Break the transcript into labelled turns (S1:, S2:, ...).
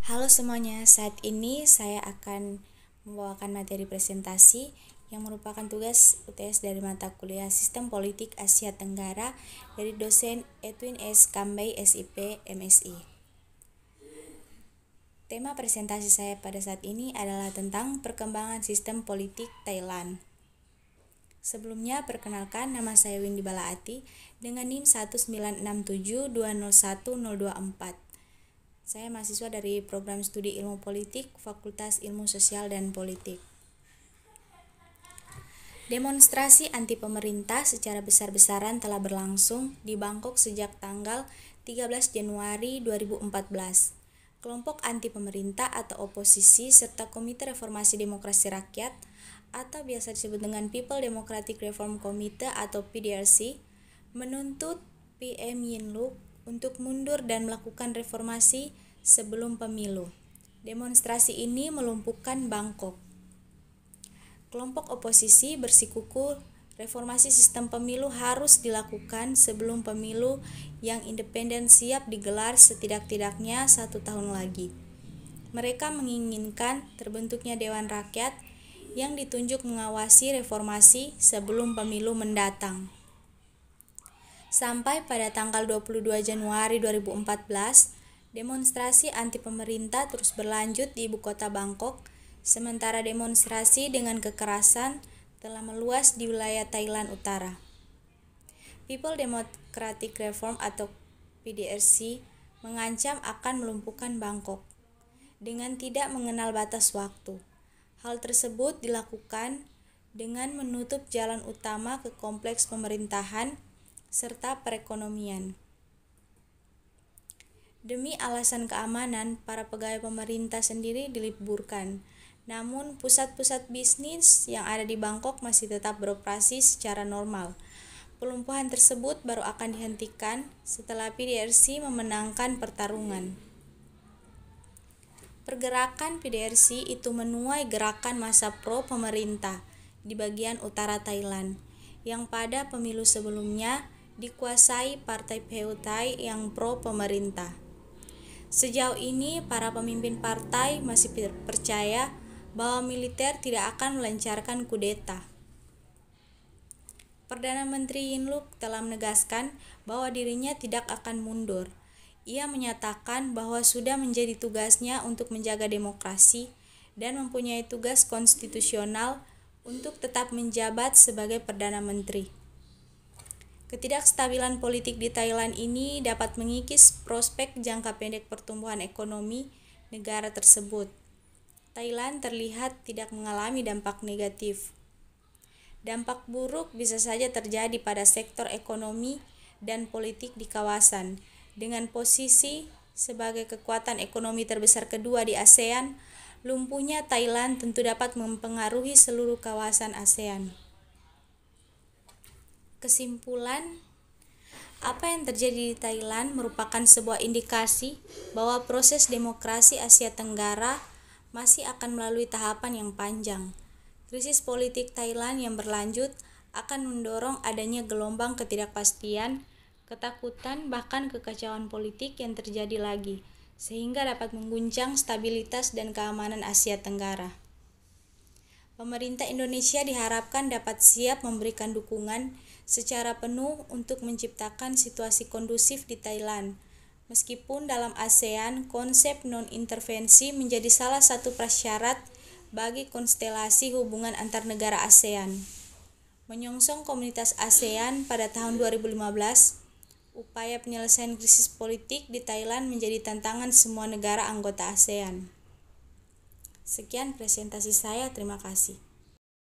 S1: Halo semuanya, saat ini saya akan membawakan materi presentasi yang merupakan tugas UTS dari mata kuliah Sistem Politik Asia Tenggara dari dosen Edwin S. Kambay, SIP, MSI. Tema presentasi saya pada saat ini adalah tentang perkembangan sistem politik Thailand. Sebelumnya, perkenalkan, nama saya Windy Balaati dengan NIM 19672010024. Saya mahasiswa dari program studi Ilmu Politik, Fakultas Ilmu Sosial dan Politik. Demonstrasi anti pemerintah secara besar-besaran telah berlangsung di Bangkok sejak tanggal 13 Januari 2014. Kelompok anti pemerintah atau oposisi serta Komite Reformasi Demokrasi Rakyat atau biasa disebut dengan People Democratic Reform Committee atau PDRC menuntut PM Yingluck untuk mundur dan melakukan reformasi sebelum pemilu. Demonstrasi ini melumpuhkan Bangkok. Kelompok oposisi bersikukuh reformasi sistem pemilu harus dilakukan sebelum pemilu yang independen siap digelar setidak-tidaknya 1 tahun lagi. Mereka menginginkan terbentuknya Dewan Rakyat yang ditunjuk mengawasi reformasi sebelum pemilu mendatang. Sampai pada tanggal 22 Januari 2014, demonstrasi anti pemerintah terus berlanjut di ibu kota Bangkok, sementara demonstrasi dengan kekerasan telah meluas di wilayah Thailand Utara. People Democratic Reform atau PDRC mengancam akan melumpuhkan Bangkok dengan tidak mengenal batas waktu. Hal tersebut dilakukan dengan menutup jalan utama ke kompleks pemerintahan serta perekonomian. Demi alasan keamanan, para pegawai pemerintah sendiri diliburkan. Namun, pusat-pusat bisnis yang ada di Bangkok masih tetap beroperasi secara normal. Pelumpuhan tersebut baru akan dihentikan setelah PDRC memenangkan pertarungan. Pergerakan PDRC itu menuai gerakan massa pro pemerintah di bagian utara Thailand, yang pada pemilu sebelumnya dikuasai Partai Pheu-Thai yang pro pemerintah. Sejauh ini, para pemimpin partai masih percaya bahwa militer tidak akan melancarkan kudeta. Perdana Menteri Yingluck telah menegaskan bahwa dirinya tidak akan mundur. Ia menyatakan bahwa sudah menjadi tugasnya untuk menjaga demokrasi dan mempunyai tugas konstitusional untuk tetap menjabat sebagai Perdana Menteri. Ketidakstabilan politik di Thailand ini dapat mengikis prospek jangka pendek pertumbuhan ekonomi negara tersebut. Thailand terlihat tidak mengalami dampak negatif. Dampak buruk bisa saja terjadi pada sektor ekonomi dan politik di kawasan. Dengan posisi sebagai kekuatan ekonomi terbesar kedua di ASEAN, lumpuhnya Thailand tentu dapat mempengaruhi seluruh kawasan ASEAN. Kesimpulan, apa yang terjadi di Thailand merupakan sebuah indikasi bahwa proses demokrasi Asia Tenggara masih akan melalui tahapan yang panjang. Krisis politik Thailand yang berlanjut akan mendorong adanya gelombang ketidakpastian, ketakutan, bahkan kekacauan politik yang terjadi lagi, sehingga dapat mengguncang stabilitas dan keamanan Asia Tenggara. Pemerintah Indonesia diharapkan dapat siap memberikan dukungan secara penuh untuk menciptakan situasi kondusif di Thailand. Meskipun dalam ASEAN, konsep non-intervensi menjadi salah satu prasyarat bagi konstelasi hubungan antar negara ASEAN. Menyongsong komunitas ASEAN pada tahun 2015, upaya penyelesaian krisis politik di Thailand menjadi tantangan semua negara anggota ASEAN. Sekian presentasi saya, terima kasih.